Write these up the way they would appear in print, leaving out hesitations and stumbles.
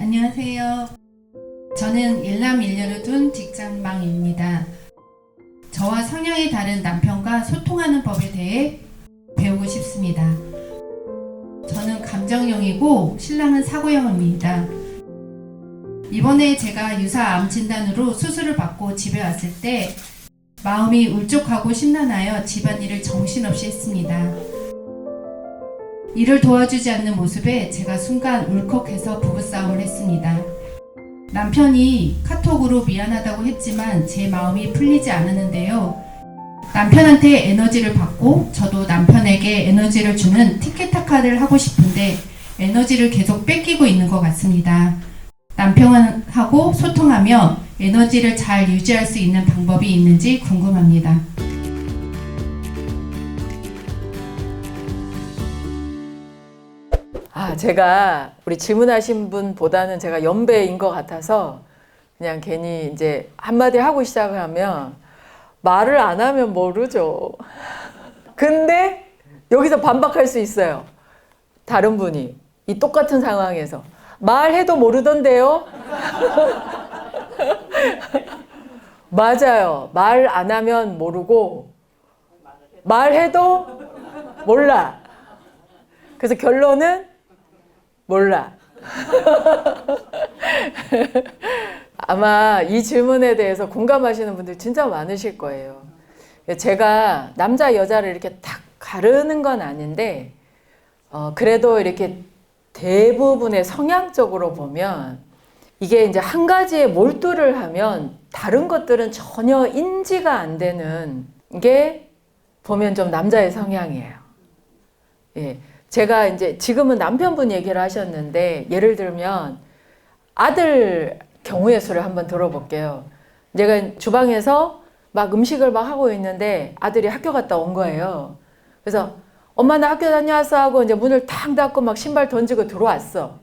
안녕하세요. 저는 일남일녀를 둔 직장맘입니다. 저와 성향이 다른 남편과 소통하는 법에 대해 배우고 싶습니다. 저는 감정형이고 신랑은 사고형입니다. 이번에 제가 유사암 진단으로 수술을 받고 집에 왔을 때 마음이 울적하고 심란하여 집안일을 정신없이 했습니다. 일을 도와주지 않는 모습에 제가 순간 울컥해서 부부싸움을 했습니다. 남편이 카톡으로 미안하다고 했지만 제 마음이 풀리지 않았는데요. 남편한테 에너지를 받고 저도 남편에게 에너지를 주는 티키타카를 하고 싶은데 에너지를 계속 뺏기고 있는 것 같습니다. 남편하고 소통하며 에너지를 잘 유지할 수 있는 방법이 있는지 궁금합니다. 제가 우리 질문하신 분보다는 제가 연배인 것 같아서 그냥 괜히 이제 한마디 하고 시작을 하면 말을 안 하면 모르죠. 근데 여기서 반박할 수 있어요. 다른 분이 이 똑같은 상황에서 말해도 모르던데요? 맞아요. 말 안 하면 모르고 말해도 몰라. 그래서 결론은 몰라. 아마 이 질문에 대해서 공감하시는 분들 진짜 많으실 거예요. 제가 남자 여자를 이렇게 딱 가르는 건 아닌데 그래도 이렇게 대부분의 성향적으로 보면 이게 이제 한 가지에 몰두를 하면 다른 것들은 전혀 인지가 안 되는 게 보면 좀 남자의 성향이에요. 예. 제가 이제 지금은 남편분 얘기를 하셨는데 예를 들면 아들 경우의 수를 한번 들어볼게요. 제가 주방에서 막 음식을 막 하고 있는데 아들이 학교 갔다 온 거예요. 그래서 엄마 나 학교 다녀왔어 하고 이제 문을 탁 닫고 막 신발 던지고 들어왔어.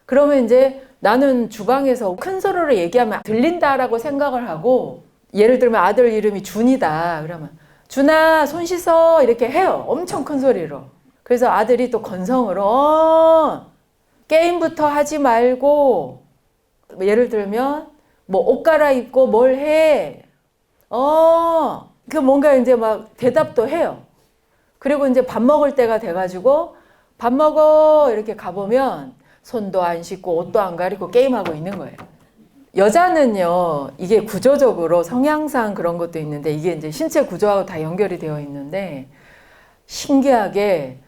그러면 이제 나는 주방에서 큰 소리로 얘기하면 들린다라고 생각을 하고 예를 들면 아들 이름이 준이다. 그러면 준아 손 씻어 이렇게 해요. 엄청 큰 소리로. 그래서 아들이 또 건성으로 게임부터 하지 말고 예를 들면 뭐 옷 갈아입고 뭘 해. 그 뭔가 이제 막 대답도 해요. 그리고 이제 밥 먹을 때가 돼가지고 밥 먹어 이렇게 가보면 손도 안 씻고 옷도 안 가리고 게임하고 있는 거예요. 여자는요, 이게 구조적으로 성향상 그런 것도 있는데 이게 이제 신체 구조하고 다 연결이 되어 있는데 신기하게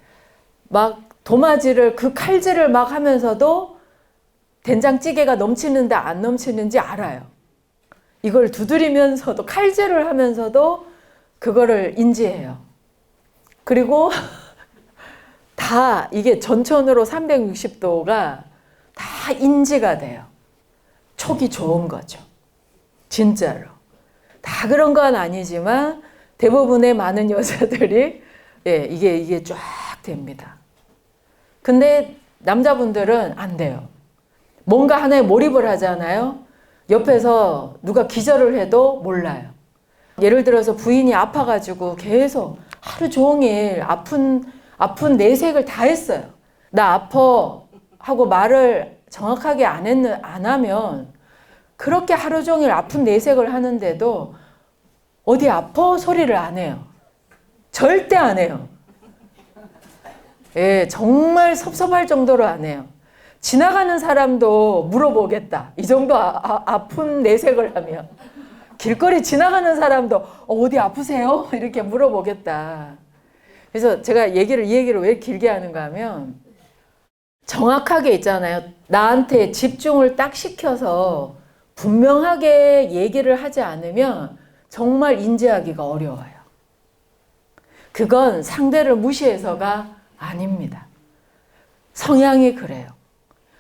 막 도마질을 그 칼질을 막 하면서도 된장찌개가 넘치는데 안 넘치는지 알아요. 이걸 두드리면서도 칼질을 하면서도 그거를 인지해요. 그리고 다 이게 전천후로 360도가 다 인지가 돼요. 촉이 좋은 거죠. 진짜로. 다 그런 건 아니지만 대부분의 많은 여자들이 이게 쫙 됩니다. 근데 남자분들은 안 돼요. 뭔가 하나에 몰입을 하잖아요. 옆에서 누가 기절을 해도 몰라요. 예를 들어서 부인이 아파가지고 계속 하루 종일 아픈 내색을 다 했어요. 나 아파 하고 말을 정확하게 안 하면 그렇게 하루 종일 아픈 내색을 하는데도 어디 아파 소리를 안 해요. 절대 안 해요. 예, 정말 섭섭할 정도로 안 해요. 지나가는 사람도 물어보겠다. 이 정도 아픈 내색을 하면. 길거리 지나가는 사람도 어디 아프세요? 이렇게 물어보겠다. 그래서 제가 이 얘기를 왜 길게 하는가 하면 정확하게 있잖아요. 나한테 집중을 딱 시켜서 분명하게 얘기를 하지 않으면 정말 인지하기가 어려워요. 그건 상대를 무시해서가 아닙니다. 성향이 그래요.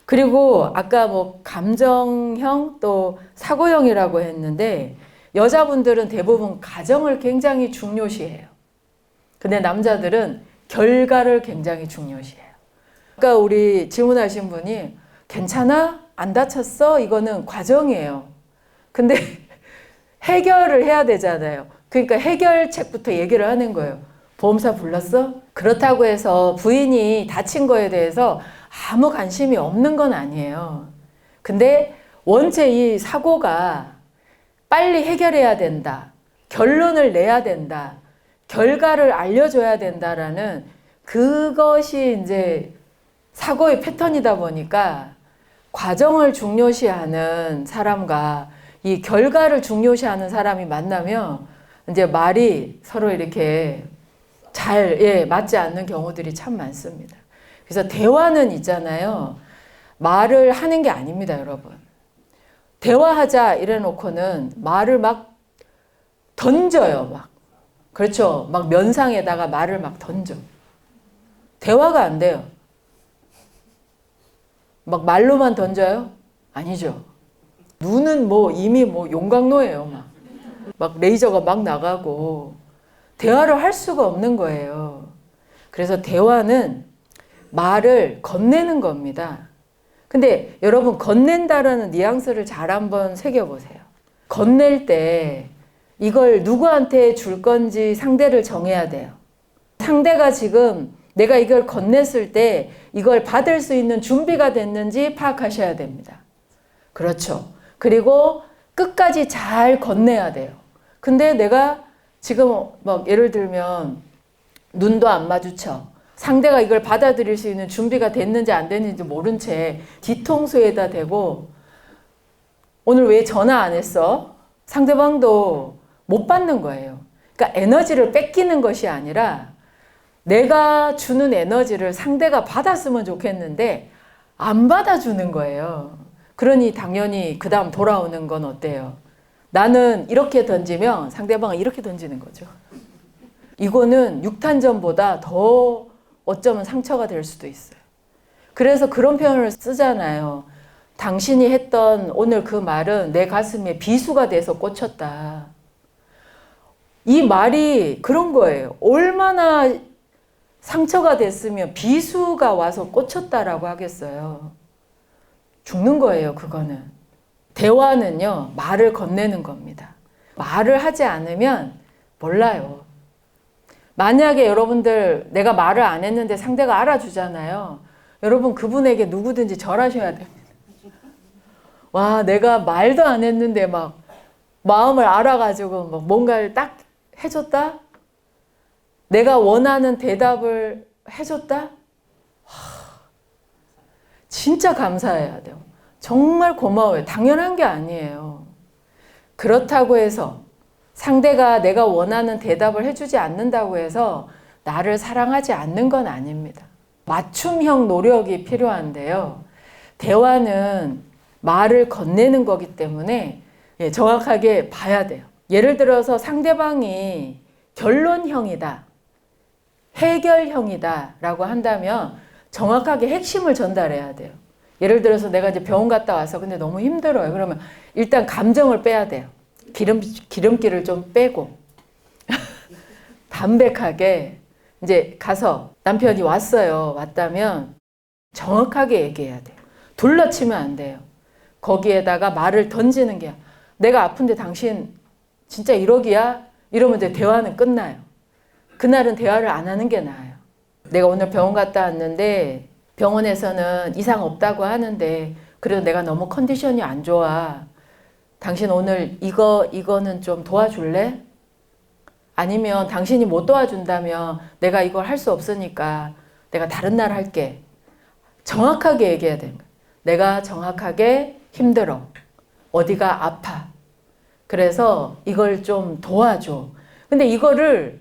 그리고 아까 뭐 감정형 또 사고형이라고 했는데 여자분들은 대부분 가정을 굉장히 중요시해요. 근데 남자들은 결과를 굉장히 중요시해요. 아까 우리 질문하신 분이 괜찮아? 안 다쳤어? 이거는 과정이에요. 근데 해결을 해야 되잖아요. 그러니까 해결책부터 얘기를 하는 거예요. 보험사 불렀어? 그렇다고 해서 부인이 다친 거에 대해서 아무 관심이 없는 건 아니에요. 근데 원체 이 사고가 빨리 해결해야 된다. 결론을 내야 된다. 결과를 알려줘야 된다라는 그것이 이제 사고의 패턴이다 보니까 과정을 중요시하는 사람과 이 결과를 중요시하는 사람이 만나면 이제 말이 서로 이렇게 잘 맞지 않는 경우들이 참 많습니다. 그래서 대화는 있잖아요. 말을 하는 게 아닙니다, 여러분. 대화하자 이래 놓고는 말을 막 던져요, 막. 그렇죠. 막 면상에다가 말을 막 던져. 대화가 안 돼요. 막 말로만 던져요? 아니죠. 눈은 뭐 이미 뭐 용광로예요, 막. 막 레이저가 막 나가고 대화를 할 수가 없는 거예요. 그래서 대화는 말을 건네는 겁니다. 근데 여러분 건넨다라는 뉘앙스를 잘 한번 새겨보세요. 건넬 때 이걸 누구한테 줄 건지 상대를 정해야 돼요. 상대가 지금 내가 이걸 건넸을 때 이걸 받을 수 있는 준비가 됐는지 파악하셔야 됩니다. 그렇죠. 그리고 끝까지 잘 건네야 돼요. 근데 내가 지금 막 예를 들면 눈도 안 마주쳐. 상대가 이걸 받아들일 수 있는 준비가 됐는지 안 됐는지 모른 채 뒤통수에다 대고 오늘 왜 전화 안 했어? 상대방도 못 받는 거예요. 그러니까 에너지를 뺏기는 것이 아니라 내가 주는 에너지를 상대가 받았으면 좋겠는데 안 받아주는 거예요. 그러니 당연히 그 다음 돌아오는 건 어때요? 나는 이렇게 던지면 상대방은 이렇게 던지는 거죠. 이거는 육탄전보다 더 어쩌면 상처가 될 수도 있어요. 그래서 그런 표현을 쓰잖아요. 당신이 했던 오늘 그 말은 내 가슴에 비수가 돼서 꽂혔다. 이 말이 그런 거예요. 얼마나 상처가 됐으면 비수가 와서 꽂혔다라고 하겠어요. 죽는 거예요, 그거는. 대화는요, 말을 건네는 겁니다. 말을 하지 않으면 몰라요. 만약에 여러분들 내가 말을 안 했는데 상대가 알아주잖아요. 여러분 그분에게 누구든지 절하셔야 됩니다. 와, 내가 말도 안 했는데 막 마음을 알아가지고 막 뭔가를 딱 해줬다? 내가 원하는 대답을 해줬다? 와, 진짜 감사해야 돼요. 정말 고마워요. 당연한 게 아니에요. 그렇다고 해서 상대가 내가 원하는 대답을 해주지 않는다고 해서 나를 사랑하지 않는 건 아닙니다. 맞춤형 노력이 필요한데요. 대화는 말을 건네는 거기 때문에 정확하게 봐야 돼요. 예를 들어서 상대방이 결론형이다, 해결형이다 라고 한다면 정확하게 핵심을 전달해야 돼요. 예를 들어서 내가 이제 병원 갔다 와서 근데 너무 힘들어요. 그러면 일단 감정을 빼야 돼요. 기름기를 좀 빼고 담백하게 이제 가서 남편이 왔어요. 왔다면 정확하게 얘기해야 돼요. 둘러치면 안 돼요. 거기에다가 말을 던지는 게 내가 아픈데 당신 진짜 1억이야? 이러면 이제 대화는 끝나요. 그날은 대화를 안 하는 게 나아요. 내가 오늘 병원 갔다 왔는데 병원에서는 이상 없다고 하는데 그래도 내가 너무 컨디션이 안 좋아. 당신 오늘 이거는 좀 도와줄래? 아니면 당신이 못 도와준다면 내가 이걸 할 수 없으니까 내가 다른 날 할게. 정확하게 얘기해야 되는 거예요. 내가 정확하게 힘들어. 어디가 아파. 그래서 이걸 좀 도와줘. 근데 이거를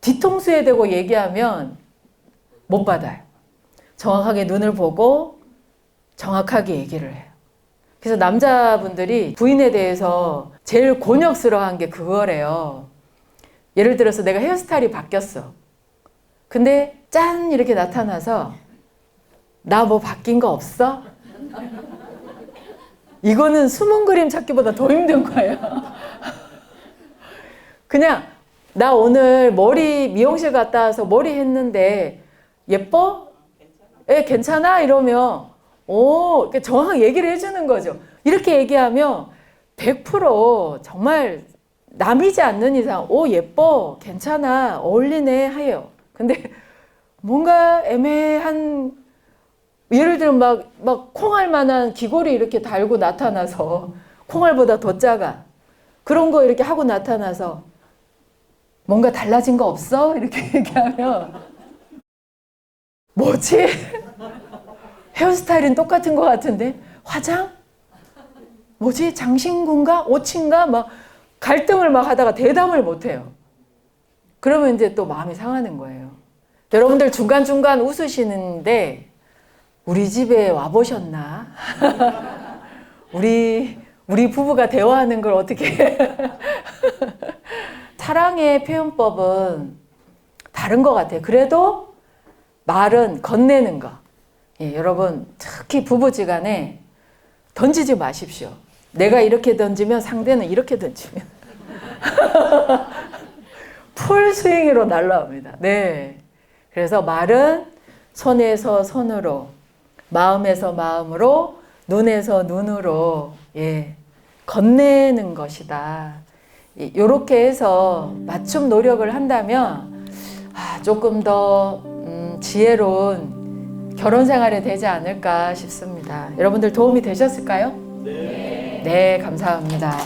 뒤통수에 대고 얘기하면 못 받아요. 정확하게 눈을 보고 정확하게 얘기를 해요. 그래서 남자분들이 부인에 대해서 제일 곤욕스러워한 게 그거래요. 예를 들어서 내가 헤어스타일이 바뀌었어. 근데 짠 이렇게 나타나서 나 뭐 바뀐 거 없어? 이거는 숨은 그림 찾기보다 더 힘든 거예요. 그냥 나 오늘 머리 미용실 갔다 와서 머리 했는데 예뻐? 예, 괜찮아? 이러면 이렇게 정확하게 얘기를 해주는 거죠. 이렇게 얘기하면 100% 정말 남이지 않는 이상 예뻐, 괜찮아, 어울리네 해요. 근데 뭔가 애매한 예를 들면 막 콩알만한 귀걸이 이렇게 달고 나타나서 콩알보다 더 작아. 그런 거 이렇게 하고 나타나서 뭔가 달라진 거 없어? 이렇게 얘기하면 뭐지? 헤어스타일은 똑같은 것 같은데 화장? 뭐지? 장신구인가? 오친가? 막 갈등을 막 하다가 대답을 못 해요. 그러면 이제 또 마음이 상하는 거예요. 여러분들 중간중간 웃으시는데 우리 집에 와보셨나? 우리 부부가 대화하는 걸 어떻게 사랑의 표현법은 다른 것 같아요. 그래도 말은 건네는 거. 예, 여러분 특히 부부지간에 던지지 마십시오. 내가 이렇게 던지면 상대는 이렇게 던지면 풀스윙으로 날라옵니다. 네. 그래서 말은 손에서 손으로, 마음에서 마음으로, 눈에서 눈으로, 예, 건네는 것이다. 이렇게 해서 맞춤 노력을 한다면 조금 더 지혜로운 결혼 생활이 되지 않을까 싶습니다. 여러분들 도움이 되셨을까요? 네. 네, 감사합니다.